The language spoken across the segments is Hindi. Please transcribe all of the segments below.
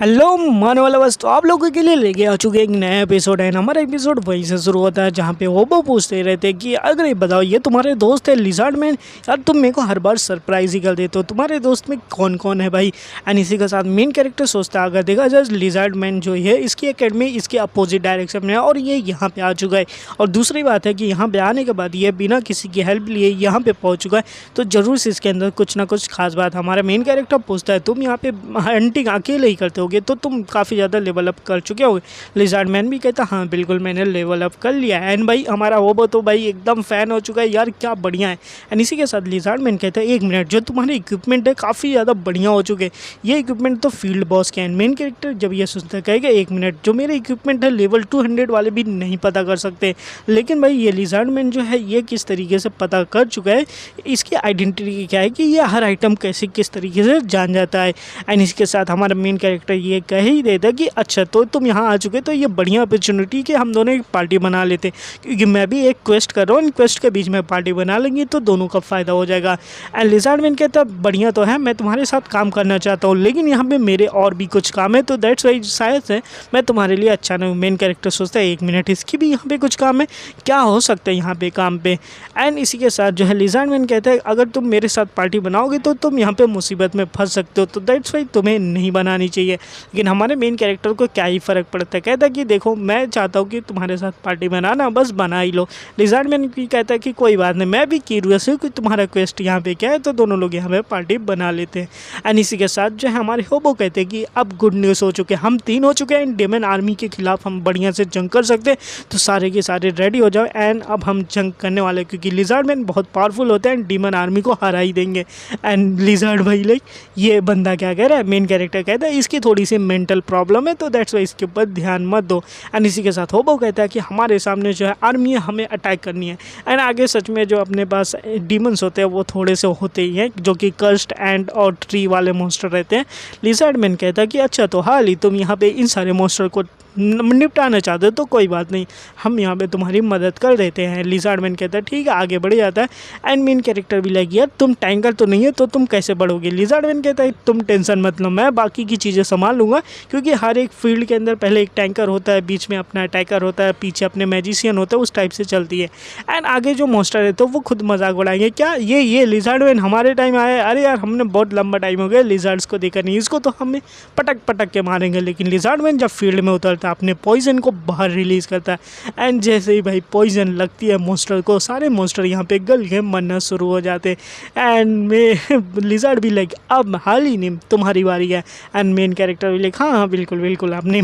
हेलो मानने वाला बस तो आप लोगों के लिए लेके आ चुके एक नया एपिसोड है। हमारा एपिसोड वहीं से शुरू होता है जहाँ पे होबो पूछते रहते हैं कि अगर ये बताओ ये तुम्हारे दोस्त है लिज़ार्ड मैन, यार तुम मेरे को हर बार सरप्राइज ही कर देते हो, तुम्हारे दोस्त में कौन कौन है भाई। एंड इसी के साथ मेन कैरेक्टर सोचता है अगर देखा जाए लिज़ार्ड मैन जो है इसकी अकेडमी इसके अपोजिट डायरेक्शन में है और ये यहाँ पे आ चुका है। और दूसरी बात है कि यहाँ पे आने के बाद ये बिना किसी की हेल्प लिए यहाँ पे पहुँच चुका है, तो ज़रूर से इसके अंदर कुछ ना कुछ खास बात। हमारा मेन कैरेक्टर पूछता है तुम यहाँ पे हंटिंग अकेले ही करते होगे तो तुम काफ़ी ज़्यादा लेवल अप कर चुके होगे। लिज़ार्ड मैन भी कहता हाँ बिल्कुल मैंने लेवल अप कर लिया है। एंड भाई हमारा होबो तो भाई एकदम फ़ैन हो चुका है, यार क्या बढ़िया है। एंड इसी के साथ लिज़ार्ड मैन कहता है एक मिनट, जो तुम्हारे इक्विपमेंट है काफ़ी ज़्यादा बढ़िया हो चुके हैं, ये इक्विपमेंट तो फील्ड बॉस के हैं। मेन कैरेक्टर जब ये सुनता है कहेगा एक मिनट, जो मेरे इक्विपमेंट है लेवल 200 वाले भी नहीं पता कर सकते। लेकिन भाई ये लिज़ार्ड मैन जो है ये किस तरीके से पता कर चुका है, इसकी आइडेंटिटी क्या है कि ये हर आइटम कैसे किस तरीके से जान जाता है। एंड इसके साथ हमारा मेन कैरेक्टर ये कह ही देता कि अच्छा तो तुम यहाँ आ चुके तो ये बढ़िया अपॉर्चुनिटी कि हम दोनों एक पार्टी बना लेते, क्योंकि मैं भी एक क्वेस्ट कर रहा हूँ, इन क्वेस्ट के बीच में पार्टी बना लेंगे तो दोनों का फ़ायदा हो जाएगा। एंड लिज़ार्ड मैन कहता बढ़िया तो है, मैं तुम्हारे साथ काम करना चाहता हूँ लेकिन यहाँ पे मेरे और भी कुछ काम है, तो दैट्स वाई शायद से मैं तुम्हारे लिए अच्छा नहीं हूँ। मेन कैरेक्टर सोचता है एक मिनट, इसकी भी यहाँ पे कुछ काम है, क्या हो सकता है यहाँ पे काम पे। एंड इसी के साथ जो है लिज़ार्ड मैन कहता है अगर तुम मेरे साथ पार्टी बनाओगे तो तुम यहाँ पे मुसीबत में फंस सकते हो, तो दैट्स वाई तुम्हें नहीं बनानी चाहिए। लेकिन हमारे मेन कैरेक्टर को क्या ही फ़र्क पड़ता है, कहता है कि देखो मैं चाहता हूँ कि तुम्हारे साथ पार्टी बनाना, बस बना ही लो। लिज़ार्ड मैन भी कहता है कि कोई बात नहीं, मैं भी क्यूरियस हूँ कि तुम्हारा क्वेस्ट यहाँ पे क्या है, तो दोनों लोग यहाँ पे पार्टी बना लेते हैं। एंड इसी के साथ जो है हमारे होबो कहते हैं कि अब गुड न्यूज़ हो चुके हैं, हम 3 हो चुके हैं, डेमन आर्मी के खिलाफ हम बढ़िया से जंग कर सकते हैं, तो सारे के सारे रेडी हो जाओ। एंड अब हम जंग करने वाले हैं क्योंकि लिज़ार्ड मैन बहुत पावरफुल होते हैं, डेमन आर्मी को हरा ही देंगे। एंड लिज़ार्ड भाई लाइक ये बंदा क्या कह रहा है, मेन कैरेक्टर कहता है इसकी थोड़ी सी मेंटल प्रॉब्लम है, तो दैट्स वाई इसके ऊपर ध्यान मत दो। एंड इसी के साथ होबो कहता है कि हमारे सामने जो है आर्मी है, हमें अटैक करनी है। एंड आगे सच में जो अपने पास डीमंस होते हैं वो थोड़े से होते ही हैं, जो कि कर्स्ट एंड और ट्री वाले मॉन्स्टर रहते हैं। लिज़ार्ड मैन कहता है कि अच्छा तो हाल ही तुम यहाँ पे इन सारे मॉन्स्टर को निपटाना चाहते हो तो कोई बात नहीं, हम यहाँ पे तुम्हारी मदद कर देते हैं। लिज़ार्ड मैन कहता है ठीक है, आगे बढ़ जाता है। एंड मेन कैरेक्टर भी लगी यार तुम टैंकर तो नहीं है तो तुम कैसे बढ़ोगे। लिज़ार्ड मैन कहता है तुम टेंशन मत लो, मैं बाकी की चीज़ें संभाल लूँगा, क्योंकि हर एक फील्ड के अंदर पहले एक टैंकर होता है, बीच में अपना अटैकर होता है, पीछे अपने मैजिशियन होता है, उस टाइप से चलती है। एंड आगे जो मॉन्स्टर है तो वो खुद मजाक उड़ाएंगे, क्या ये लिज़ार्ड मैन हमारे टाइम आया, अरे यार हमने बहुत लंबा टाइम हो गया लिज़ार्ड्स को देखा नहीं, इसको तो हमें पटक पटक के मारेंगे। लेकिन लिज़ार्ड मैन जब फील्ड में उतरता है अपने पॉइजन को बाहर रिलीज़ करता है। एंड जैसे ही भाई पॉइजन लगती है मॉन्स्टर को, सारे मॉन्स्टर यहाँ पे गल के मरना शुरू हो जाते। एंड मैं लिज़ार्ड भी लाइक अब हाल ही नहीं तुम्हारी बारी है। एंड मेन कैरेक्टर भी लाइक हाँ बिल्कुल बिल्कुल, अपने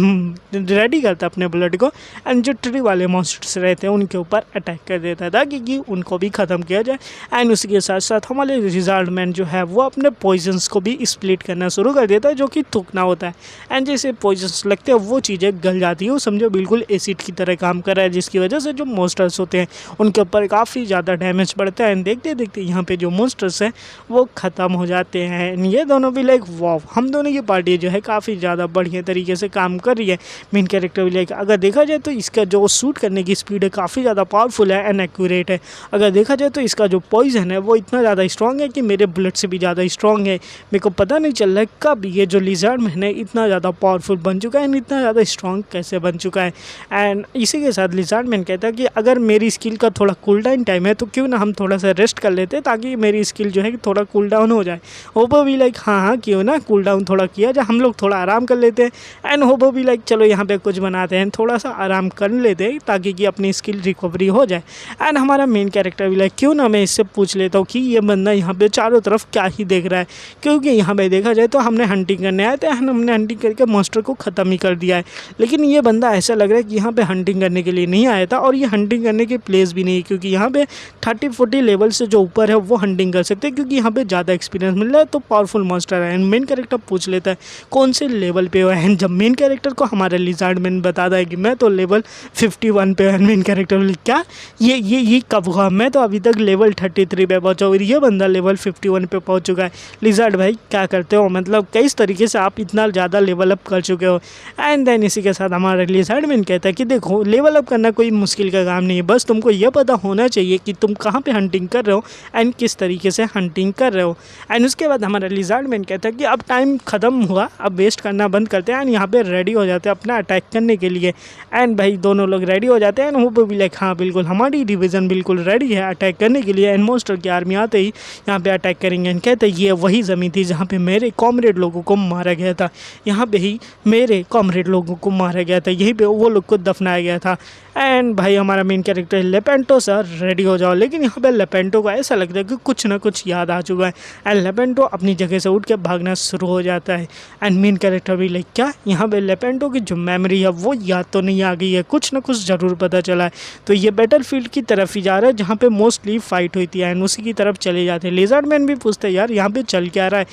रेडी करता अपने बुलेट को। एंड जो ट्री वाले मॉन्स्टर्स रहते हैं उनके ऊपर अटैक कर देता था कि उनको भी ख़त्म किया जाए। एंड उसी के साथ साथ हमारे लिज़ार्ड मैन जो है वो अपने पॉइजन्स को भी स्प्लिट करना शुरू कर देता है, जो कि थूकना होता है। एंड जैसे पॉइजन्स लगते हैं वो चीज़ें गल जाती है, समझो बिल्कुल एसिड की तरह काम कर रहा है, जिसकी वजह से जो मॉन्स्टर्स होते हैं उनके ऊपर काफ़ी ज़्यादा डैमेज पड़ता है। एंड देखते देखते यहाँ पे जो मॉन्स्टर्स हैं वो ख़त्म हो जाते हैं। ये दोनों भी लाइक वाव, हम दोनों की पार्टी जो है काफ़ी ज़्यादा बढ़िया तरीके से काम कर रही है। मेन कैरेक्टर भी लाइक अगर देखा जाए तो इसका जो शूट करने की स्पीड है काफ़ी ज़्यादा पावरफुल है एंड एक्यूरेट है। अगर देखा जाए तो इसका जो पॉइजन है वो इतना ज़्यादा स्ट्रॉन्ग है कि मेरे बुलेट से भी ज़्यादा स्ट्रॉन्ग है। मेरे को पता नहीं चल रहा है कब ये जो लिज़ार्ड मैन है इतना ज़्यादा पावरफुल बन चुका है एंड इतना ज़्यादा स्ट्रॉन्ग कैसे बन चुका है। एंड इसी के साथ लिज़ार्ड मैन कहता है कि अगर मेरी स्किल का थोड़ा कूल डाउन टाइम है तो क्यों ना हम थोड़ा सा रेस्ट कर लेते ताकि मेरी स्किल जो है थोड़ा कूल डाउन हो जाए। होबो भी लाइक हाँ क्यों ना कूल डाउन थोड़ा किया जाए, हम लोग थोड़ा आराम कर लेते हैं। एंड होबो भी लाइक चलो यहाँ पे कुछ बनाते हैं, थोड़ा सा आराम कर लेते हैं ताकि कि अपनी स्किल रिकवरी हो जाए। एंड हमारा मेन कैरेक्टर भी लाइक क्यों ना मैं इससे पूछ लेता हूँ कि ये बंदा यहाँ पे चारों तरफ क्या ही देख रहा है, क्योंकि यहाँ पे देखा जाए तो हमने हंटिंग करने आए थे, हमने हंटिंग करके मॉन्स्टर को ख़त्म ही कर दिया है। लेकिन ये बंदा ऐसा लग रहा है कि यहाँ पे हंटिंग करने के लिए नहीं आया था और ये हंटिंग करने की प्लेस भी नहीं, क्योंकि यहाँ पे 30-40 लेवल से जो ऊपर है वो हंटिंग कर सकते हैं, क्योंकि यहाँ पे ज़्यादा एक्सपीरियंस मिल रहा है, तो पावरफुल मॉन्स्टर है। एंड मेन कैरेक्टर पूछ लेता है कौन से लेवल पे हो है। जब मेन कैरेक्टर को हमारा लिज़ार्ड मैन बताता है कि मैं तो लेवल 51 पे है। मेन कैरेक्टर बोले क्या ये कब हुआ, मैं तो अभी तक लेवल 33 पे पहुँचा और ये बंदा लेवल 51 पे पहुँच चुका है। लिज़ार्ड भाई क्या करते हो, मतलब किस तरीके से आप इतना ज़्यादा लेवल अप कर चुके हो। एंड देन इसी के साथ हमारा लिज़ार्डमैन कहता है कि देखो लेवल अप करना कोई मुश्किल का काम नहीं है, बस तुमको ये पता होना चाहिए कि तुम कहाँ पे हंटिंग कर रहे हो एंड किस तरीके से हंटिंग कर रहे हो। एंड उसके बाद हमारा लिज़ार्डमैन कहता है कि अब टाइम ख़त्म हुआ, अब वेस्ट करना बंद करते हैं एंड यहाँ पे रेडी हो जाते हैं अपना अटैक करने के लिए। एंड भाई दोनों लोग रेडी हो जाते हैं एंड वो भी लाइक हाँ बिल्कुल हमारी डिवीज़न बिल्कुल रेडी है अटैक करने के लिए। एंड मॉन्स्टर की आर्मी आते ही यहाँ पे अटैक करेंगे एंड कहते हैं ये वही ज़मीन थी जहाँ पे मेरे कॉमरेड लोगों को मारा गया था, यहाँ पे ही मेरे कॉमरेड लोगों को मारा गया था, यहीं पे वो लोग को दफनाया गया था। एंड भाई हमारा मेन कैरेक्टर लेपेंटो सर रेडी हो जाओ, लेकिन यहाँ पे लेपेंटो को ऐसा लगता है कि कुछ ना कुछ याद आ चुका है एंड लेपेंटो अपनी जगह से उठ के भागना शुरू हो जाता है। एंड मेन कैरेक्टर भी लाइक क्या यहाँ पे लेपेंटो की जो मेमोरी है वो याद तो नहीं आ गई है, कुछ ना कुछ ज़रूर पता चला है। तो ये बैटलफील्ड की तरफ ही जा रहा है जहाँ पे मोस्टली फाइट हुई थी एंड उसी की तरफ चले जाते हैं। लिज़ार्डमैन भी पूछते हैं यार यहाँ पे चल क्या रहा है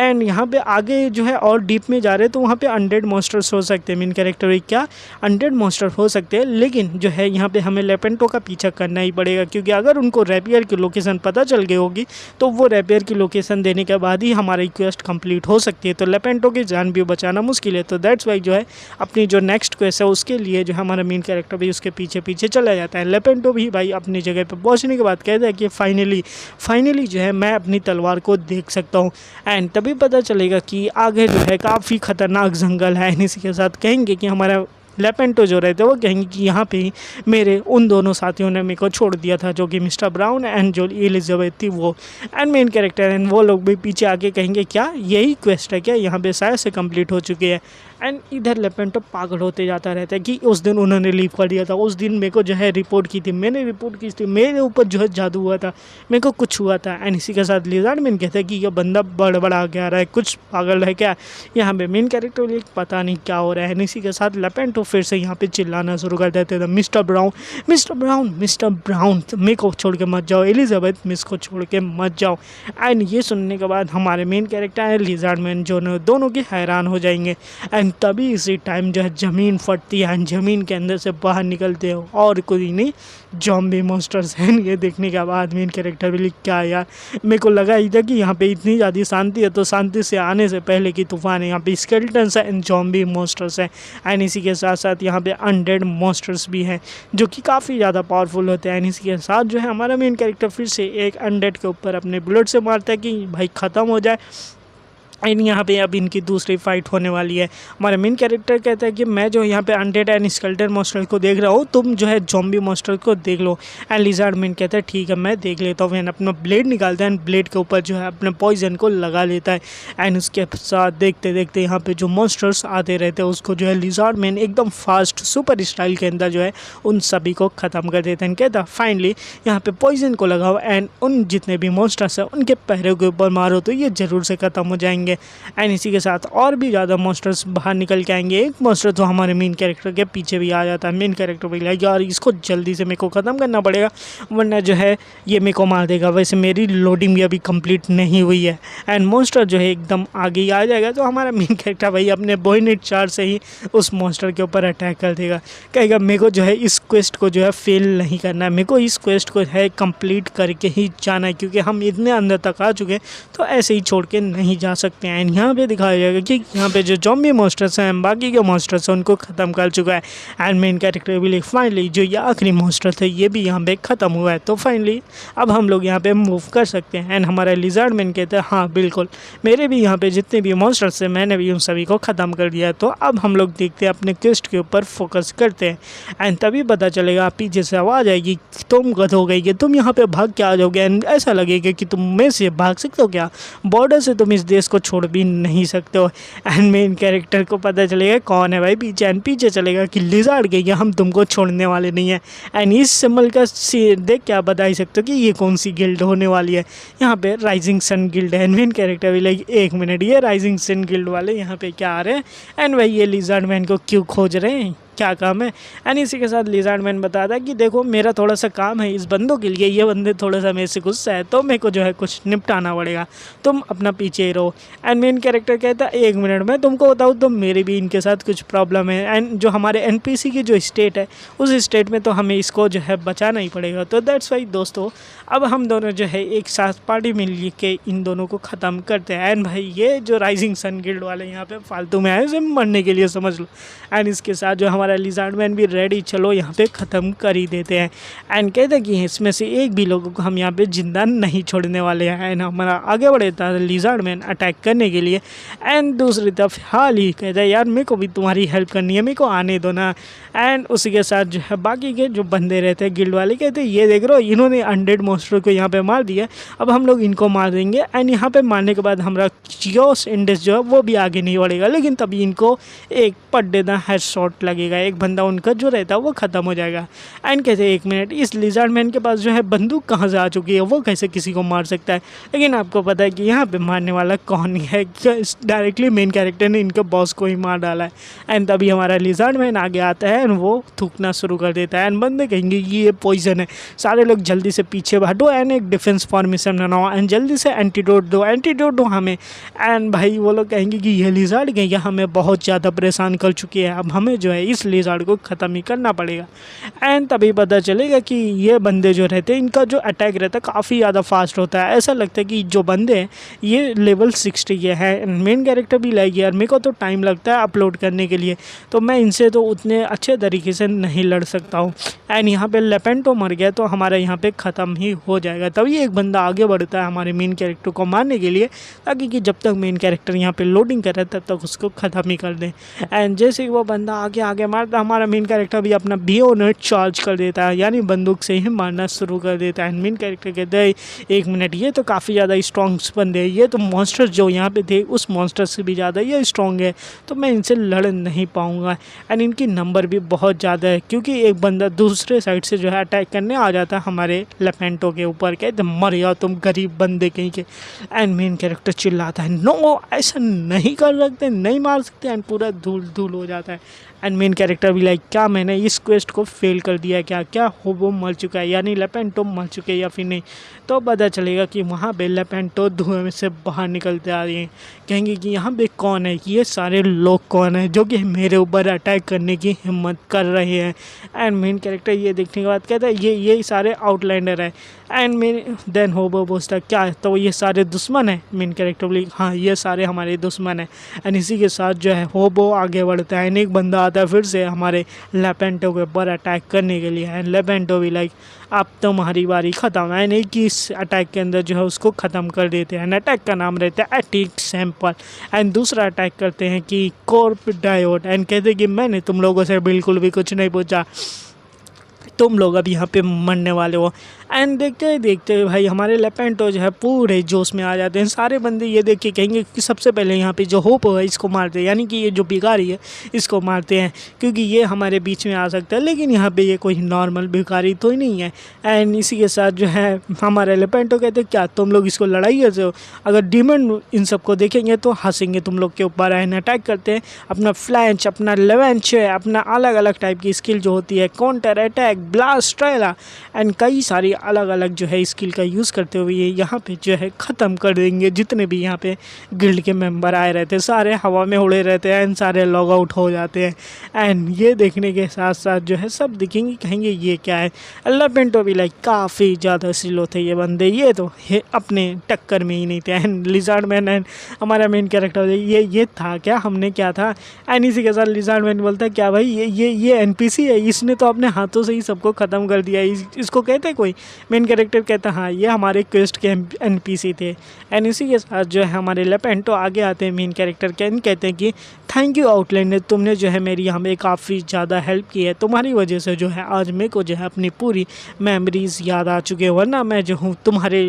एंड यहाँ पे आगे जो है और डीप में जा रहे हैं तो वहाँ पे अनडेड मॉन्स्टर्स हो सकते हैं। मेन कैरेक्टर भी क्या अनडेड मॉन्स्टर हो सकते हैं, लेकिन जो है यहाँ पे हमें लेपेंटो का पीछा करना ही पड़ेगा क्योंकि अगर उनको रैपियर की लोकेशन पता चल गई होगी तो वो रैपियर की लोकेशन देने के बाद ही हमारी क्वेस्ट कंप्लीट हो सकती है। तो लेपेंटो की जान भी बचाना मुश्किल है, तो दैट्स वाई जो है अपनी जो नेक्स्ट क्वेस्ट है उसके लिए जो हमारा मेन कैरेक्टर भी उसके पीछे पीछे चला जाता है। लेपेंटो भी भाई अपनी जगह पर पहुँचने के बाद कहता है कि फाइनली जो है मैं अपनी तलवार को देख सकता हूँ। एंड तभी पता चलेगा कि आगे जो है काफ़ी ख़तरनाक जंगल है। इसी के साथ कहेंगे कि हमारा लेपेंटो जो रहते हैं वो कहेंगे कि यहाँ पे मेरे उन दोनों साथियों ने मेरे को छोड़ दिया था जो कि मिस्टर ब्राउन एंड जो एलिजाबेथ थी वो। एंड मेन कैरेक्टर एंड वो लोग भी पीछे आके कहेंगे क्या यही क्वेस्ट है क्या, यहाँ पे शायद से कंप्लीट हो चुकी है। एंड इधर लेपेंटो पागल होते जाता रहता है कि उस दिन उन्होंने लीव कर दिया था, उस दिन मेरे को जो है रिपोर्ट की थी, मैंने रिपोर्ट की थी, मेरे ऊपर जो है जादू हुआ था, मेरे को कुछ हुआ था। एंड इसी के साथ लिज़ार्डमैन कहता है कि ये बंदा बड़ा गया रहा है, कुछ पागल है क्या यहाँ पे। मेन कैरेक्टर लिए पता नहीं क्या हो रहा है। इसी के साथ लेपेंटो फिर से यहाँ पे चिल्लाना शुरू कर देते थे मिस्टर ब्राउन मेरे को छोड़ के मत जाओ, एलिजाबेथ मिस को छोड़ के मत जाओ। एंड ये सुनने के बाद हमारे मेन कैरेक्टर है लिज़ार्डमैन जो दोनों के हैरान हो जाएंगे। एंड तभी इसी टाइम जो है ज़मीन फटती है एंड ज़मीन के अंदर से बाहर निकलते हो और कोई नहीं ज़ॉम्बी मॉन्स्टर्स हैं। ये देखने के बाद मेन कैरेक्टर भी क्या यार, मेरे को लगा ही था कि यहाँ पे इतनी ज़्यादा शांति है तो शांति से आने से पहले की तूफान है। यहाँ पे स्केलेटन्स है एंड ज़ॉम्बी मॉन्स्टर्स हैं एंड इसी के साथ साथ यहाँ पे अनडेड मॉन्स्टर्स भी हैं जो कि काफ़ी ज़्यादा पावरफुल होते हैं। एंड इसी के साथ जो है हमारा मेन कैरेक्टर फिर से एक अनडेड के ऊपर अपने बुलेट से मारता है कि भाई ख़त्म हो जाए। एंड यहाँ पे अब इनकी दूसरी फाइट होने वाली है। हमारा मेन कैरेक्टर कहता है कि मैं जो यहाँ पे अनडेड एंड स्केलेटन मॉन्स्टर को देख रहा हूँ, तुम जो है ज़ॉम्बी मॉन्स्टर को देख लो। एंड लिज़ार्डमैन कहता है ठीक है मैं देख लेता हूँ। एंड अपना ब्लेड निकालता है एंड ब्लेड के ऊपर जो है अपने पॉइजन को लगा लेता है। एंड उसके साथ देखते देखते यहाँ पे जो मॉन्स्टर्स आते रहते हैं उसको जो है लिज़ार्डमैन एकदम फास्ट सुपर स्टाइल के अंदर जो है उन सभी को ख़त्म कर देता है। कहता फाइनली यहाँ पे पॉइजन को लगाओ एंड उन जितने भी मॉन्स्टर्स हैं उनके पैरों के ऊपर मारो तो ये ज़रूर से ख़त्म हो जाएंगे। एंड इसी के साथ और भी ज़्यादा मॉन्स्टर्स बाहर निकल के आएंगे। एक मॉन्स्टर तो हमारे मेन कैरेक्टर के पीछे भी आ जाता है। मेन कैरेक्टर भी लाइक यार इसको जल्दी से मेरे को ख़त्म करना पड़ेगा वरना जो है ये मेरे को मार देगा। वैसे मेरी लोडिंग भी अभी कंप्लीट नहीं हुई है एंड मॉन्स्टर जो है एकदम आगे ही आ जाएगा। तो हमारा मेन कैरेक्टर भाई अपने बोइनेट चार से ही उस मॉन्स्टर के ऊपर अटैक कर देगा। कहेगा मेरे को जो है इस क्वेस्ट को जो है फेल नहीं करना है, मेरे को इस क्वेस्ट को है कंप्लीट करके ही जाना है क्योंकि हम इतने अंदर तक आ चुके हैं तो ऐसे ही छोड़ के नहीं जा सकते हैं। यहाँ पे दिखाया जाएगा कि यहाँ पे जो ज़ॉम्बी मॉन्स्टर्स हैं बाकी के मॉन्स्टर्स हैं उनको ख़त्म कर चुका है। एंड मेन कैरेक्टर भी फाइनली जो ये आखिरी मॉन्स्टर थे ये भी यहाँ पे ख़त्म हुआ है। तो फाइनली अब हम लोग यहाँ पे मूव कर सकते हैं। एंड हमारा लिज़ार्डमैन कहते हैं हाँ बिल्कुल मेरे भी यहाँ पे जितने भी मॉन्स्टर्स हैं मैंने भी उन सभी को ख़त्म कर दिया है। तो अब हम लोग देखते हैं अपने क्वेस्ट के ऊपर फोकस करते हैं। एंड तभी पता चलेगा पीछे से आवाज़ आएगी तुम गध हो गई कि तुम यहाँ पे भाग के आ जाओगे। एंड ऐसा लगेगा कि तुम में से भाग सकते हो क्या, बॉर्डर से तुम इस देश को छोड़ भी नहीं सकते हो। एंड मेन कैरेक्टर को पता चलेगा कौन है भाई पीछे। एंड पीछे चलेगा कि लिज़ार्ड गई हम तुमको छोड़ने वाले नहीं है। एंड इस सिंबल का देख क्या बता ही सकते हो कि ये कौन सी गिल्ड होने वाली है। यहाँ पे राइजिंग सन गिल्ड है। एंड मेन कैरेक्टर भी लाइक एक मिनट ये राइजिंग सन गिल्ड वाले यहाँ पे क्या आ रहे हैं एंड भाई ये लिज़ार्डमैन को क्यों खोज रहे हैं। क्या काम है। एंड इसी के साथ लिज़ार्ड मैन बताता है कि देखो मेरा थोड़ा सा काम है इस बंदों के लिए, ये बंदे थोड़ा सा मेरे से गुस्सा है तो मेरे को जो है कुछ निपटाना पड़ेगा, तुम अपना पीछे ही रहो। एंड मेन कैरेक्टर कहता है 1 मिनट में तुमको बताऊँ तो मेरी भी इनके साथ कुछ प्रॉब्लम है, एंड जो हमारे एनपीसी की जो स्टेट है उस स्टेट में तो हमें इसको जो है बचाना ही पड़ेगा। तो दैट्स वाई दोस्तों अब हम दोनों जो है एक साथ पार्टी मिल के इन दोनों को ख़त्म करते हैं। एंड भाई ये जो राइजिंग सन गिल्ड वाले यहाँ पे फालतू में आए उसे मरने के लिए समझ लो। एंड इसके साथ जो हमारा लिज़ार्ड मैन भी रेडी, चलो यहाँ पे ख़त्म कर ही देते हैं। एंड कहते हैं कि इसमें से एक भी लोगों को हम यहाँ पे जिंदा नहीं छोड़ने वाले हैं। एंड हमारा आगे बढ़े था लिज़ार्ड मैन अटैक करने के लिए। एंड दूसरी तरफ हाल ही कहता है यार मेरे को भी तुम्हारी हेल्प करनी है, मेरे को आने दो ना। एंड उसी के साथ जो है बाकी के जो बंदे रहते हैं गिल्ड वाले कहते हैं ये देख रहे हो इन्होंने अनडेड मॉन्स्टर को यहाँ पे मार दिया, अब हम लोग इनको मार देंगे। एंड यहाँ पे मारने के बाद हमारा चियोस इंडेस जो है वो भी आगे नहीं बढ़ेगा, लेकिन तभी इनको एक पड्डेदार हेड शॉट लगेगा, एक बंदा उनका जो रहता है वो ख़त्म हो जाएगा। एंड कहते हैं 1 मिनट, इस लिज़ार्ड मैन के पास जो है बंदूक कहाँ से आ चुकी है, वो कैसे किसी को मार सकता है। लेकिन आपको पता है कि यहाँ पे मारने वाला कौन है, डायरेक्टली मेन कैरेक्टर ने इनके बॉस को ही मार डाला है। एंड तभी हमारा लिज़ार्ड मैन आगे आता है एंड वो थूकना शुरू कर देता है। एंड बंदे कहेंगे कि ये पॉइजन है, सारे लोग जल्दी से पीछे हटो एंड एक डिफेंस फॉर्मेशन बनाओ एंड जल्दी से एंटीडोट दो हमें। एंड भाई वो लोग कहेंगे कि ये लिज़ार्ड गई हमें बहुत ज़्यादा परेशान कर चुकी है, अब हमें जो है इस लिज़ार्ड को ख़त्म ही करना पड़ेगा। एंड तभी पता चलेगा कि ये बंदे जो रहते हैं इनका जो अटैक रहता है काफ़ी ज़्यादा फास्ट होता है। ऐसा लगता है कि जो बंदे हैं ये लेवल 60 के हैं। मेन कैरेक्टर भी लाइक यार मेरे को तो टाइम लगता है अपलोड करने के लिए, तो मैं इनसे तो उतने अच्छे तरीके से नहीं लड़ सकता हूँ। एंड यहाँ पे लेपेंटो मर गया तो हमारा यहाँ पे ख़त्म ही हो जाएगा। तभी एक बंदा आगे बढ़ता है हमारे मेन कैरेक्टर को मारने के लिए, ताकि कि जब तक मेन कैरेक्टर यहाँ पे लोडिंग कर रहा है तब तक उसको ख़त्म ही कर दें। एंड जैसे ही वो बंदा आगे आगे मारता हमारा मेन कैरेक्टर भी अपना बेयोनेट चार्ज कर देता है, यानी बंदूक से ही मारना शुरू कर देता है। एंड मेन कैरेक्टर कहते हैं 1 मिनट, ये तो काफ़ी ज़्यादा स्ट्रॉन्ग बंदे हैं, ये तो मॉन्स्टर जो यहाँ पे थे उस मॉन्स्टर से भी ज़्यादा ये स्ट्रॉन्ग है, तो मैं इनसे लड़ नहीं पाऊँगा। एंड इनकी नंबर भी बहुत ज़्यादा है, क्योंकि एक बंदा दूसरे साइड से जो है अटैक करने आ जाता है हमारे लेपेंटो के ऊपर, कहते मर जाओ तुम गरीब बंदे कहीं के। एंड मेन कैरेक्टर चिल्लाता है नो ऐसा नहीं कर सकते, नहीं मार सकते। एंड पूरा धूल धूल हो जाता है। एंड मेन कैरेक्टर भी लाइक क्या मैंने इस क्वेस्ट को फेल कर दिया, क्या हो वो मर चुका है, यानी लेपेंटो मर चुके हैं या फिर नहीं। तो पता चलेगा कि वहाँ पे लेपेंटो धुएं में से बाहर निकलते आ रही हैं। कहेंगे कि यहाँ पे कौन है, ये सारे लोग कौन है जो कि मेरे ऊपर अटैक करने की हिम्मत कर रहे हैं। एंड मेन कैरेक्टर ये देखने के बाद कहता है ये सारे आउटलाइनर है। एंड मेन देन होबो पूछता क्या है, तो ये सारे दुश्मन है। मेन कैरेक्टर बोली हाँ ये सारे हमारे दुश्मन है। एंड इसी के साथ जो है होबो आगे बढ़ता है, एक बंदा आता है फिर से हमारे लेपेंटो के ऊपर अटैक करने के लिए। एंड लेपेंटो भी लाइक अब तुम्हारी बारी ख़त्म है, नहीं कि इस अटैक के अंदर जो है उसको ख़त्म कर देते हैं। अटैक का नाम रहता है अटैक सैंपल। एंड दूसरा अटैक करते हैं कि कॉर्प डायोड। एंड कहते हैं कि मैंने तुम लोगों से बिल्कुल भी कुछ नहीं पूछा, तुम लोग अब यहाँ पे मरने वाले हो। एंड देखते देखते भाई हमारे लेपेंटो जो है पूरे जोश में आ जाते हैं। सारे बंदे ये देख के कहेंगे कि सबसे पहले यहाँ पे जो होप है इसको मारते हैं, यानी कि ये जो भिखारी है इसको मारते हैं, क्योंकि ये हमारे बीच में आ सकता है। लेकिन यहाँ पे ये कोई नॉर्मल भिखारी तो ही नहीं है। एंड इसी के साथ जो है हमारे लेपेंटो कहते हैं क्या तुम लोग इसको लड़ाई करते हो, अगर डीमन इन सबको देखेंगे तो हंसेंगे तुम लोग के ऊपर। एंड अटैक करते हैं अपना फ्लैंच, अपना लेवेंच, अपना अलग अलग टाइप की स्किल जो होती है, काउंटर अटैक, ब्लास्ट, ट्रेला एंड कई सारी अलग अलग जो है स्किल का यूज़ करते हुए ये यहाँ पे जो है ख़त्म कर देंगे। जितने भी यहाँ पे गिल्ड के मेंबर आए रहते हैं सारे हवा में उड़े रहते हैं एंड सारे लॉग आउट हो जाते हैं। एंड ये देखने के साथ साथ जो है सब दिखेंगे कहेंगे ये क्या है। लेपेंटो भी लाइक काफ़ी ज़्यादा स्लो थे ये बंदे, ये तो अपने टक्कर में ही नहीं थे। एंड लिज़ार्ड मैन एंड हमारा मेन कैरेक्टर ये था क्या, हमने क्या था। एंड इसी के साथ लिज़ार्ड मैन बोलता है क्या भाई ये एनपीसी है, इसने तो अपने हाथों से ही सबको ख़त्म कर दिया, इसको कहते हैं कोई। मेन कैरेक्टर कहता है हाँ ये हमारे क्वेस्ट के एनपीसी थे। एंड इसी के साथ जो है हमारे लेपेंटो आगे आते हैं मेन कैरेक्टर के, कहते हैं कि थैंक यू आउटलाइनर, तुमने जो है मेरी यहाँ पे काफ़ी ज़्यादा हेल्प की है, तुम्हारी वजह से जो है आज मेरे को जो है अपनी पूरी मेमोरीज़ याद आ चुके हैं। वरना मैं जो हूँ तुम्हारे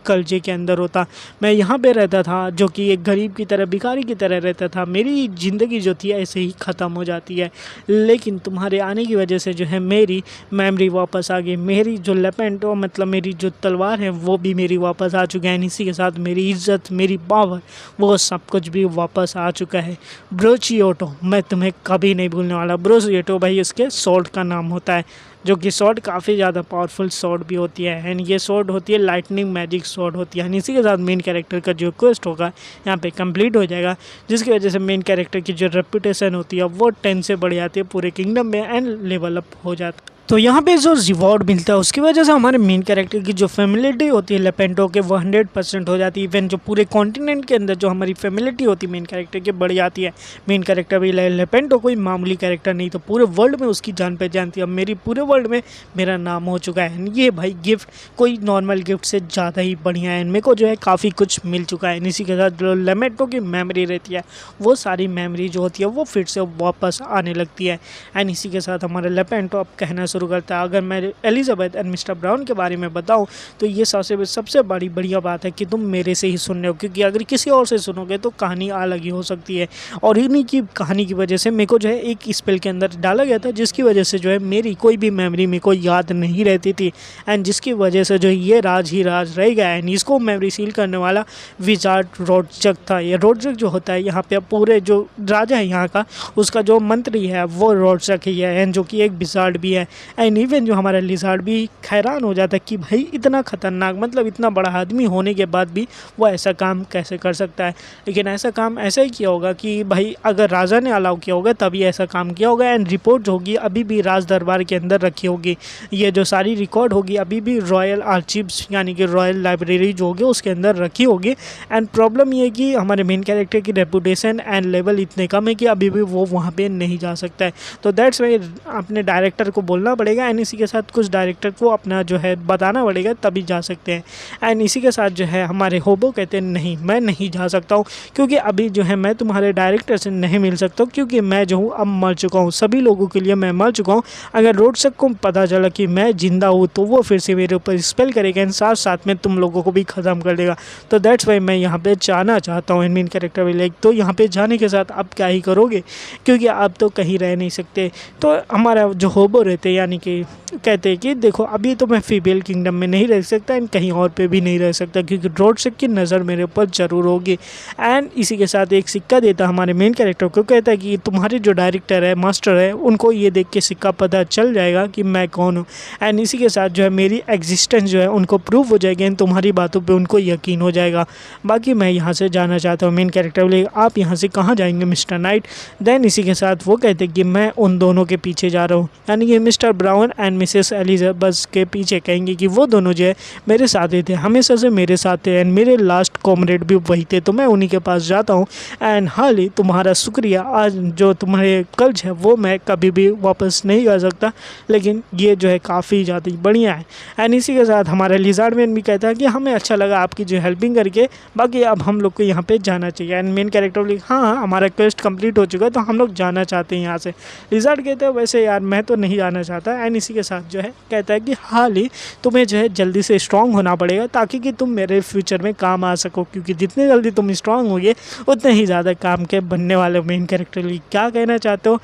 कल्चे के अंदर होता, मैं यहाँ पे रहता था जो कि एक गरीब की तरह भिखारी की तरह रहता था, मेरी ज़िंदगी जो थी ऐसे ही ख़त्म हो जाती है। लेकिन तुम्हारे आने की वजह से जो है मेरी मेमोरी वापस आ गई, मेरी जो लेपेंटो लेपेंटो मतलब मेरी जो तलवार है वो भी मेरी वापस आ चुका है। इसी के साथ मेरी इज्जत, मेरी पावर, वो सब कुछ भी वापस आ चुका है। ब्रोचियोटो, मैं तुम्हें कभी नहीं भूलने वाला। ब्रोचियोटो भाई उसके स्वॉर्ड का नाम होता है, जो कि स्वॉर्ड काफ़ी ज़्यादा पावरफुल स्वॉर्ड भी होती है। एंड ये स्वॉर्ड होती है लाइटनिंग मैजिक स्वॉर्ड होती है। इसी के साथ मेन कैरेक्टर का जो क्वेस्ट होगा यहाँ पे कंप्लीट हो जाएगा, जिसकी वजह से मेन कैरेक्टर की जो रेपुटेशन होती है वो 10 से बढ़ जाती है पूरे किंगडम में एंड लेवल अप हो जाता है। तो यहाँ पे जो रिवॉर्ड मिलता है उसकी वजह से हमारे मेन कैरेक्टर की जो फेमिलिटी होती है लेपेंटो के, वो 100% हो जाती है। इवन जो पूरे कॉन्टिनेंट के अंदर जो हमारी फेमिलिटी होती है मेन कैरेक्टर की बढ़ जाती है। मेन कैरेक्टर भी लेपेंटो कोई मामूली कैरेक्टर नहीं, तो पूरे वर्ल्ड में उसकी जान पहचान थी। अब मेरी पूरे वर्ल्ड में मेरा नाम हो चुका है। ये भाई गिफ्ट कोई नॉर्मल गिफ्ट से ज़्यादा ही बढ़िया है। मेरे को जो है काफ़ी कुछ मिल चुका है। इसी के साथ जो लेपेंटो की मेमोरी रहती है वो सारी मेमोरी जो होती है वो फिर से वापस आने लगती है। एंड इसी के साथ हमारा लेपेंटो अब कहना शुरू करता है। अगर मैं एलिजाबेथ एंड मिस्टर ब्राउन के बारे में बताऊं तो ये सबसे बड़ी बढ़िया बात है कि तुम मेरे से ही सुन रहे हो, क्योंकि अगर किसी और से सुनोगे तो कहानी अलग ही हो सकती है। और इन्हीं की कहानी की वजह से मेरे को जो है एक स्पेल के अंदर डाला गया था, जिसकी वजह से जो है मेरी कोई भी मेमोरी मेरे को याद नहीं रहती थी। एंड जिसकी वजह से जो ये राज ही राज रह गया। एंड इसको मेमोरी सील करने वाला विजार्ड रोडजक था। ये रोडजक जो होता है यहाँ पे पूरे जो राजा है यहाँ का, उसका जो मंत्री है वो रोडजक ही है, एंड जो कि एक विजार्ड भी है। एंड इवन जो हमारा लिजार्ड भी हैरान हो जाता है कि भाई इतना खतरनाक, मतलब इतना बड़ा आदमी होने के बाद भी वो ऐसा काम कैसे कर सकता है। लेकिन ऐसा काम ऐसा ही किया होगा कि भाई अगर राजा ने अलाउ किया होगा तभी ऐसा काम किया होगा। एंड रिपोर्ट जो होगी अभी भी राज दरबार के अंदर रखी होगी। ये जो सारी रिकॉर्ड होगी अभी भी रॉयल आर्चीव्स यानी कि रॉयल लाइब्रेरी जो होगी उसके अंदर रखी होगी। एंड प्रॉब्लम ये है कि हमारे मेन कैरेक्टर की रेपुटेशन एंड लेवल इतने कम है कि अभी भी वो वहाँ पे नहीं जा सकता है। तो दैट्स वाई अपने डायरेक्टर को बोलना पड़ेगा। एंड इसी के साथ कुछ डायरेक्टर को अपना जो है बताना पड़ेगा तभी जा सकते हैं। एंड इसी के साथ जो है हमारे होबो कहते हैं नहीं, मैं नहीं जा सकता हूँ, क्योंकि अभी जो है मैं तुम्हारे डायरेक्टर से नहीं मिल सकता हूँ, क्योंकि मैं जो हूँ अब मर चुका हूँ। सभी लोगों के लिए मैं मर चुका हूँ। अगर रोडसक को पता चला कि मैं जिंदा हूँ तो वो फिर से मेरे ऊपर स्पेल करेगा एंड साथ साथ में तुम लोगों को भी ख़त्म कर देगा। तो दैट्स वाई मैं यहाँ पे जाना चाहता हूँ। मेन कैरेक्टर भी लाइक तो यहाँ पे जाने के साथ आप क्या ही करोगे, क्योंकि आप तो कहीं रह नहीं सकते। तो हमारा जो होबो रहते यानी कि कहते हैं कि देखो अभी तो मैं फीमेल किंगडम में नहीं रह सकता एंड कहीं और पे भी नहीं रह सकता, क्योंकि रोडसक की नज़र मेरे ऊपर ज़रूर होगी। एंड इसी के साथ एक सिक्का देता हमारे मेन कैरेक्टर को, कहता है कि तुम्हारे जो डायरेक्टर है, मास्टर है, उनको ये देख के सिक्का पता चल जाएगा कि मैं कौन हूँ। एंड इसी के साथ जो है मेरी एग्जिस्टेंस जो है उनको प्रूव हो जाएगी एंड तुम्हारी बातों पर उनको यकीन हो जाएगा। बाकी मैं यहाँ से जाना चाहता हूँ। मेन कैरेक्टर बोले आप यहाँ से कहाँ जाएंगे मिस्टर नाइट। देन इसी के साथ वो कहते हैं कि मैं उन दोनों के पीछे जा रहा हूँ, यानी कि mister brown and Mrs Elizabeth के पीछे। कहेंगे कि वो दोनों जो है मेरे साथ ही थे, हमेशा से मेरे साथ थे एंड मेरे लास्ट कॉमरेड भी वही थे, तो मैं उन्हीं के पास जाता हूँ। एंड हाल ही तुम्हारा शुक्रिया, आज जो तुम्हारे कर्ज है वो मैं कभी भी वापस नहीं कर सकता, लेकिन ये जो है काफ़ी ज़्यादा बढ़िया है। एंड इसी के साथ हमारा लिजार्ड मैन भी कहता है कि हमें अच्छा लगा आपकी जो हेल्पिंग करके, बाकी अब हम लोग को यहाँ पे जाना चाहिए। एंड मेन कैरेक्टर बोले हाँ हमारा क्वेस्ट कंप्लीट हो चुका है तो हम लोग जाना चाहते हैं यहाँ से। लिजार्ड कहते हैं वैसे यार मैं तो नहीं जाना चाहता। एंड इसी के साथ जो है कहता है कि हाल ही तुम्हें जो है जल्दी से स्ट्रांग होना पड़ेगा ताकि कि तुम मेरे फ्यूचर में काम आ सको, क्योंकि जितने जल्दी तुम स्ट्रांग होगे उतने ही ज़्यादा काम के बनने वाले। मेन कैरेक्टर लिए क्या कहना चाहते हो?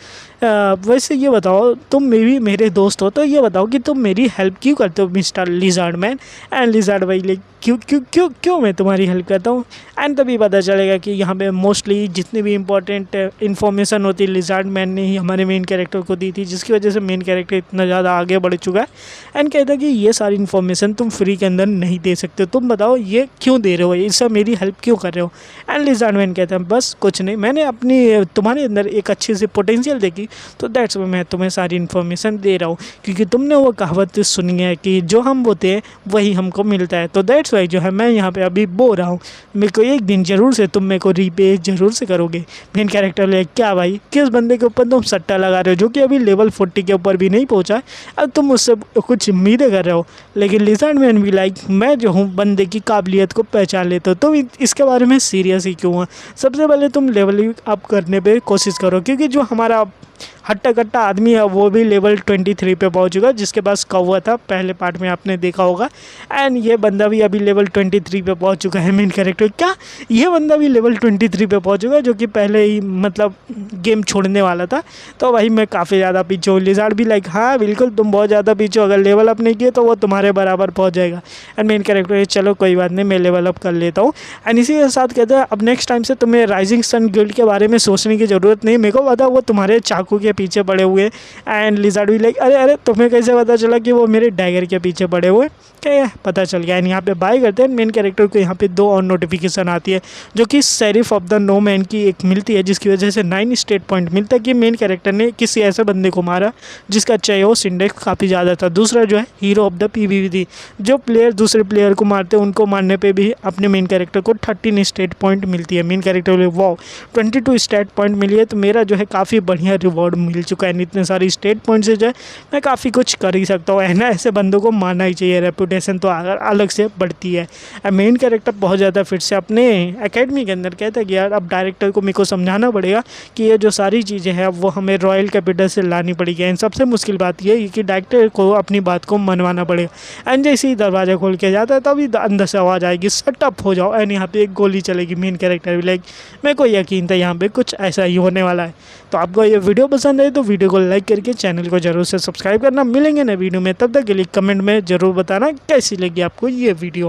वैसे ये बताओ तुम मेरे दोस्त हो तो ये बताओ कि तुम मेरी हेल्प क्यों करते हो mister lizard man. And lizard भाई लाइक क्यों मैं तुम्हारी हेल्प करता हूँ। एंड तभी पता चलेगा कि यहाँ पे मोस्टली जितनी भी इंपॉर्टेंट इन्फॉर्मेशन होती है लिजार्ड मैन ने ही हमारे मेन कैरेक्टर को दी थी, जिसकी वजह से मेन कैरेक्टर इतना ज़्यादा आगे बढ़ चुका है। एंड कहता है कि ये सारी इन्फॉर्मेशन तुम फ्री के अंदर नहीं दे सकते, तुम बताओ ये क्यों दे रहे हो, इससे मेरी हेल्प क्यों कर रहे हो। एंड लिजार्ड मैन कहता है बस कुछ नहीं, मैंने अपनी तुम्हारे अंदर एक अच्छी सी पोटेंशियल देखी तो दैट्स वाई मैं तुम्हें सारी इन्फॉर्मेशन दे रहा हूँ, क्योंकि तुमने वो कहावत सुनी है कि जो हम बोते हैं वही हमको मिलता है। तो दैट्स वाई जो है मैं यहाँ पे अभी बोल रहा हूँ, मेरे को एक दिन ज़रूर से तुम मेरे को रीपे ज़रूर से करोगे। मेन कैरेक्टर ले क्या भाई किस बंदे के ऊपर तुम सट्टा लगा रहे हो जो कि अभी लेवल 40 के ऊपर भी नहीं पहुँचा है, अब तुम मुझसे कुछ उम्मीदें कर रहे हो। लेकिन लिजार्ड मैन भी लाइक मैं जो हूँ बंदे की काबिलियत को पहचान लेता हूँ, तो इसके बारे में सीरियस ही क्यों है। सबसे पहले तुम लेवल अप करने पर कोशिश करो, क्योंकि जो हमारा हट्टा कट्टा आदमी है वो भी लेवल 23 पे पहुंच चुका है, जिसके पास कौवा था पहले पार्ट में आपने देखा होगा। एंड ये बंदा भी अभी लेवल 23 पे पहुंच चुका है मेन कैरेक्टर। क्या ये बंदा भी लेवल 23 पे पहुंच चुका है, जो कि पहले ही मतलब गेम छोड़ने वाला था। तो भाई मैं काफ़ी ज़्यादा पीछे हूँ। लिज़ार्ड भी लाइक हाँ बिल्कुल तुम बहुत ज़्यादा पीछे हो, अगर लेवल अप नहीं किए तो वो तुम्हारे बराबर पहुँच जाएगा। एंड मेन कैरेक्टर चलो कोई बात नहीं, मैं लेवल अप कर लेता हूँ। एंड इसी के साथ कहते हैं अब नेक्स्ट टाइम से तुम्हें राइजिंग सन गिल्ड के बारे में सोचने की ज़रूरत नहीं, मेरे को पता वो तुम्हारे चाकू के पीछे पड़े हुए। एंड लिज़ार्ड भी लाइक अरे अरे तुम्हें कैसे पता चला कि वो मेरे डैगर के पीछे पड़े हुए? क्या पता चल गया। एंड यहाँ पे बाय करते हैं मेन कैरेक्टर को। यहाँ पे 2 और नोटिफिकेशन आती है जो कि sheriff of the no man की एक मिलती है, जिसकी वजह से 9 स्टेट पॉइंट मिलता है कि मेन कैरेक्टर ने किसी ऐसे बंदे को मारा जिसका चेयोस इंडेक्स काफ़ी ज़्यादा था। दूसरा जो है हीरो ऑफ द PvP, जो प्लेयर दूसरे प्लेयर को मारते हैं उनको मारने पे भी अपने मेन कैरेक्टर को 13 स्टेट पॉइंट मिलती है। मेन कैरेक्टर को वाओ 22 स्टेट पॉइंट मिली है, तो मेरा जो है काफ़ी बढ़िया रिवॉर्ड मिल चुका है। इतने सारी स्टेट पॉइंट से जो है मैं काफ़ी कुछ कर ही सकता हूँ। है ना, ऐसे बंदों को मारना ही चाहिए, रेपुटेशन तो अगर अलग से बढ़ती है। मेन कैरेक्टर बहुत ज़्यादा फिर से अपने एकेडमी के अंदर कहता है कि यार अब डायरेक्टर को मेरे को समझाना पड़ेगा कि ये जो सारी चीज़ें हैं वो हमें रॉयल कैपिटल से लानी पड़ेगी। एंड सबसे मुश्किल बात ये है कि डायरेक्टर को अपनी बात को मनवाना पड़ेगा। एंड जैसे ही दरवाज़ा खोल के जाता है तभी अंदर से आवाज़ आएगी सेटअप हो जाओ। एंड यहाँ पे एक गोली चलेगी। मेन कैरेक्टर भी लाइक मेरे को यकीन था यहाँ पे कुछ ऐसा ही होने वाला है। तो आपको ये वीडियो पसंद आए तो वीडियो को लाइक करके चैनल को जरूर से सब्सक्राइब करना। मिलेंगे नए वीडियो में, तब तक के लिए कमेंट में ज़रूर बताना कैसी लगी आपको ये वीडियो।